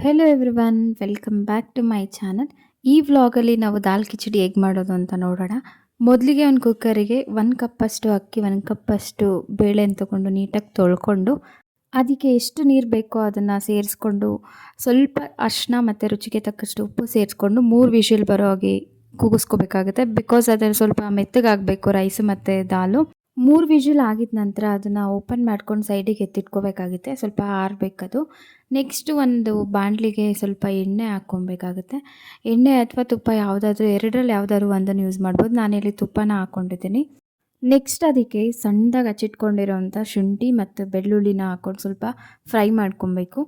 Hello everyone, welcome back to my channel. ಈ ವ್ಲಾಗಲ್ಲಿ ನಾವು ದಾಲ್ ಕಿಚಡಿ ಹೇಗೆ ಮಾಡೋದು ಅಂತ ನೋಡೋಣ. ಮೊದಲಿಗೆ ಒಂದು ಕುಕ್ಕರಿಗೆ 1 ಕಪ್ಪಷ್ಟು ಅಕ್ಕಿ, 1 ಕಪ್ಪಷ್ಟು ಬೇಳೆನ ತೊಗೊಂಡು ನೀಟಾಗಿ ತೊಳ್ಕೊಂಡು ಅದಕ್ಕೆ ಎಷ್ಟು ನೀರು ಬೇಕೋ ಅದನ್ನು ಸೇರಿಸ್ಕೊಂಡು ಸ್ವಲ್ಪ ಅರಿಶಿನ ಮತ್ತು ರುಚಿಗೆ ತಕ್ಕಷ್ಟು ಉಪ್ಪು ಸೇರಿಸ್ಕೊಂಡು 3 ವಿಷಲ್ ಬರೋ ಹಾಗೆ ಕೂಗಿಸ್ಕೋಬೇಕಾಗುತ್ತೆ. ಬಿಕಾಸ್ ಅದನ್ನು ಸ್ವಲ್ಪ ಮೆತ್ತಗಾಗಬೇಕು ರೈಸ್ ಮತ್ತು ದಾಲು. 3 ವಿಷಲ್ ಆಗಿದ ನಂತರ ಅದನ್ನು ಓಪನ್ ಮಾಡ್ಕೊಂಡು ಸೈಡಿಗೆ ಎತ್ತಿಟ್ಕೋಬೇಕಾಗುತ್ತೆ. ಸ್ವಲ್ಪ ಆರಬೇಕದು. ನೆಕ್ಸ್ಟು ಒಂದು ಬಾಣಲಿಗೆ ಸ್ವಲ್ಪ ಎಣ್ಣೆ ಹಾಕ್ಕೊಬೇಕಾಗುತ್ತೆ. ಎಣ್ಣೆ ಅಥವಾ ತುಪ್ಪ ಯಾವುದಾದ್ರೂ ಎರಡರಲ್ಲಿ ಯಾವುದಾದ್ರು ಒಂದನ್ನು ಯೂಸ್ ಮಾಡ್ಬೋದು. ನಾನಿಲ್ಲಿ ತುಪ್ಪನ ಹಾಕ್ಕೊಂಡಿದ್ದೀನಿ. ನೆಕ್ಸ್ಟ್ ಅದಕ್ಕೆ ಸಣ್ಣದಾಗಿ ಹಚ್ಚಿಟ್ಕೊಂಡಿರೋವಂಥ ಶುಂಠಿ ಮತ್ತು ಬೆಳ್ಳುಳ್ಳಿನ ಹಾಕ್ಕೊಂಡು ಸ್ವಲ್ಪ ಫ್ರೈ ಮಾಡ್ಕೊಬೇಕು.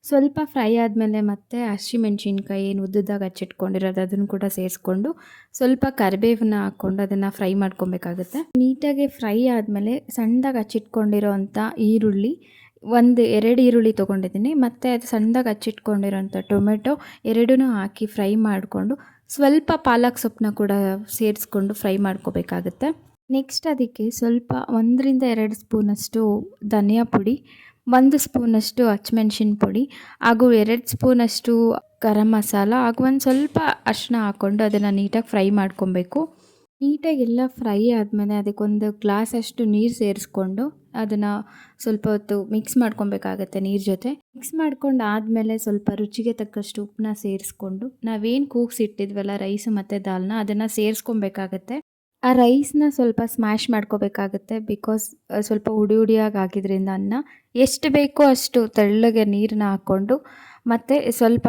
ಸ್ವಲ್ಪ ಫ್ರೈ ಆದಮೇಲೆ ಮತ್ತೆ ಹಸಿಮೆಣ್ಸಿನ್ಕಾಯಿ ಏನು ಉದ್ದುದಾಗಿ ಹಚ್ಚಿಟ್ಕೊಂಡಿರೋದು ಅದನ್ನು ಕೂಡ ಸೇರಿಸ್ಕೊಂಡು ಸ್ವಲ್ಪ ಕರಿಬೇವನ್ನ ಹಾಕ್ಕೊಂಡು ಅದನ್ನು ಫ್ರೈ ಮಾಡ್ಕೊಬೇಕಾಗುತ್ತೆ. ನೀಟಾಗಿ ಫ್ರೈ ಆದಮೇಲೆ ಸಣ್ಣದಾಗಿ ಹಚ್ಚಿಟ್ಕೊಂಡಿರೋವಂಥ ಈರುಳ್ಳಿ, 2 ಈರುಳ್ಳಿ ತೊಗೊಂಡಿದ್ದೀನಿ, ಮತ್ತು ಅದು ಸಣ್ಣದಾಗಿ ಹಚ್ಚಿಟ್ಕೊಂಡಿರೋಂಥ ಟೊಮೆಟೊ ಎರಡೂ ಹಾಕಿ ಫ್ರೈ ಮಾಡಿಕೊಂಡು ಸ್ವಲ್ಪ ಪಾಲಕ್ ಸೊಪ್ಪನ್ನ ಕೂಡ ಸೇರಿಸ್ಕೊಂಡು ಫ್ರೈ ಮಾಡ್ಕೋಬೇಕಾಗುತ್ತೆ. ನೆಕ್ಸ್ಟ್ ಅದಕ್ಕೆ ಸ್ವಲ್ಪ 1 ರಿಂದ 2 ಸ್ಪೂನಷ್ಟು ಧನಿಯಾ ಪುಡಿ, 1 ಸ್ಪೂನಷ್ಟು ಹಸಿಮೆಣ್ಸಿನ ಪುಡಿ ಹಾಗೂ 2 ಸ್ಪೂನಷ್ಟು ಗರಂ ಮಸಾಲ ಹಾಗೂ ಒಂದು ಸ್ವಲ್ಪ ಅರಿಶಿನ ಹಾಕ್ಕೊಂಡು ಅದನ್ನು ನೀಟಾಗಿ ಫ್ರೈ ಮಾಡ್ಕೊಬೇಕು. ನೀಟಾಗಿ ಎಲ್ಲ ಫ್ರೈ ಆದಮೇಲೆ ಅದಕ್ಕೊಂದು ಗ್ಲಾಸಷ್ಟು ನೀರು ಸೇರಿಸ್ಕೊಂಡು ಅದನ್ನು ಸ್ವಲ್ಪ ಹೊತ್ತು ಮಿಕ್ಸ್ ಮಾಡ್ಕೊಬೇಕಾಗತ್ತೆ. ನೀರು ಜೊತೆ ಮಿಕ್ಸ್ ಮಾಡ್ಕೊಂಡು ಆದಮೇಲೆ ಸ್ವಲ್ಪ ರುಚಿಗೆ ತಕ್ಕಷ್ಟು ಉಪ್ಪನ್ನ ಸೇರಿಸ್ಕೊಂಡು ನಾವೇನು ಕೂಗಿಸಿಟ್ಟಿದ್ವಲ್ಲ ರೈಸು ಮತ್ತು ದಾಲ್ನ ಅದನ್ನು ಸೇರಿಸ್ಕೊಬೇಕಾಗತ್ತೆ. ಆ ರೈಸ್ನ ಸ್ವಲ್ಪ ಸ್ಮ್ಯಾಶ್ ಮಾಡ್ಕೋಬೇಕಾಗುತ್ತೆ. ಬಿಕಾಸ್ ಸ್ವಲ್ಪ ಹುಡಿಯಾಗಿ ಆಗಿದ್ದರಿಂದ ಅನ್ನ ಎಷ್ಟು ಬೇಕೋ ಅಷ್ಟು ತೆಳ್ಳಗೆ ನೀರನ್ನ ಹಾಕ್ಕೊಂಡು ಮತ್ತು ಸ್ವಲ್ಪ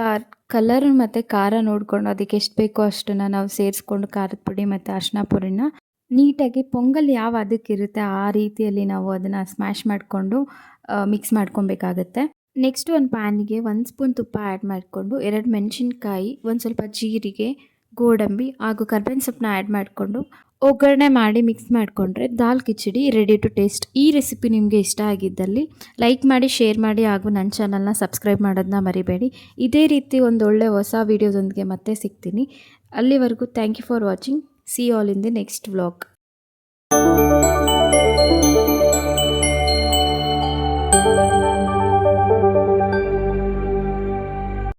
ಕಲರ್ ಮತ್ತು ಖಾರ ನೋಡಿಕೊಂಡು ಅದಕ್ಕೆ ಎಷ್ಟು ಬೇಕೋ ಅಷ್ಟನ್ನು ನಾವು ಸೇರಿಸ್ಕೊಂಡು ಖಾರದ ಪುಡಿ ಮತ್ತು ಅರಿಶಿನ ಪುಡಿನ ನೀಟಾಗಿ ಪೊಂಗಲ್ ಯಾವ ಅದಕ್ಕಿರುತ್ತೆ ಆ ರೀತಿಯಲ್ಲಿ ನಾವು ಅದನ್ನು ಸ್ಮ್ಯಾಶ್ ಮಾಡಿಕೊಂಡು ಮಿಕ್ಸ್ ಮಾಡ್ಕೊಬೇಕಾಗತ್ತೆ. ನೆಕ್ಸ್ಟ್ ಒಂದು ಪ್ಯಾನಿಗೆ 1 ಸ್ಪೂನ್ ತುಪ್ಪ ಆ್ಯಡ್ ಮಾಡಿಕೊಂಡು 2 ಮೆಣಸಿನ್ಕಾಯಿ, ಒಂದು ಸ್ವಲ್ಪ ಜೀರಿಗೆ, ಗೋಡಂಬಿ ಹಾಗೂ ಕರ್ಬೇವಿನ ಸೊಪ್ಪನ್ನ ಆ್ಯಡ್ ಮಾಡಿಕೊಂಡು ಒಗ್ಗರಣೆ ಮಾಡಿ ಮಿಕ್ಸ್ ಮಾಡಿಕೊಂಡ್ರೆ ದಾಲ್ ಕಿಚಡಿ ರೆಡಿ ಟು ಟೇಸ್ಟ್. ಈ ರೆಸಿಪಿ ನಿಮಗೆ ಇಷ್ಟ ಆಗಿದ್ದಲ್ಲಿ ಲೈಕ್ ಮಾಡಿ, ಶೇರ್ ಮಾಡಿ ಹಾಗೂ ನನ್ನ ಚಾನಲ್ನ ಸಬ್ಸ್ಕ್ರೈಬ್ ಮಾಡೋದನ್ನ ಮರಿಬೇಡಿ. ಇದೇ ರೀತಿ ಒಂದು ಒಳ್ಳೆ ಹೊಸ ವೀಡಿಯೋದೊಂದಿಗೆ ಮತ್ತೆ ಸಿಗ್ತೀನಿ. ಅಲ್ಲಿವರೆಗೂ thank you for watching. See all in the next vlog.